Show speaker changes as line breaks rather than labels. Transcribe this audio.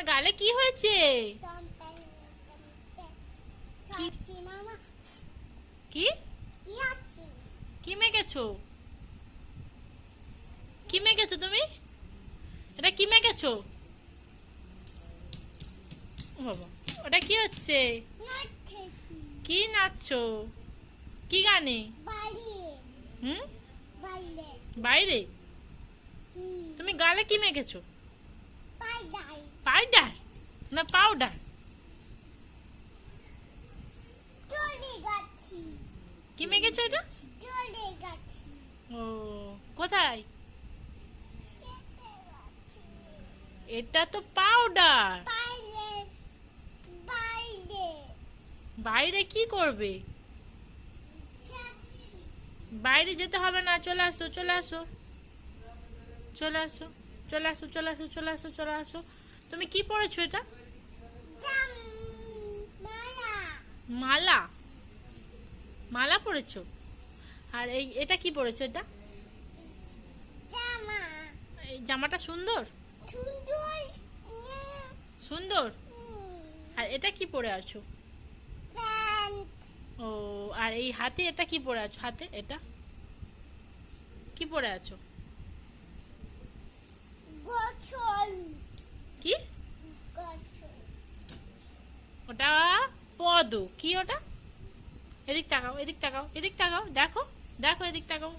তোমার গালে কি হয়েছে? কি কি কি মেখেছো? কি মেখেছো তুমি? এটা কি মেখেছো? ও বাবা, ওটা কি হচ্ছে? কি নাচছো? কি গানে? হুম, বাইরে? তুমি গালে কি মেখেছো? পাউডার না পাউডার? কি মেখেছো এটা? ও, কোথায়? এটা তো পাউডার। বাইরে কি করবে? বাইরে যেতে হবে না, চলে আসো চলে আসো চলে আসো চলে আসো চলে আসো চলে আসো চলে আসো। তুমি কি পরেছো এটা? মালা? মালা পরেছো? আর এটা কি পরেছো এটা? এই জামাটা সুন্দর? সুন্দর। আর এটা কি পরে আছো? ও, আর এই হাতে এটা কি পরে আছো? হাতে এটা কি পরে আছো? কি ওটা? পদ? কি ওটা? এদিক তাকাও, এদিক তাকাও, এদিক তাকাও, দেখো দেখো, এদিক তাকাও।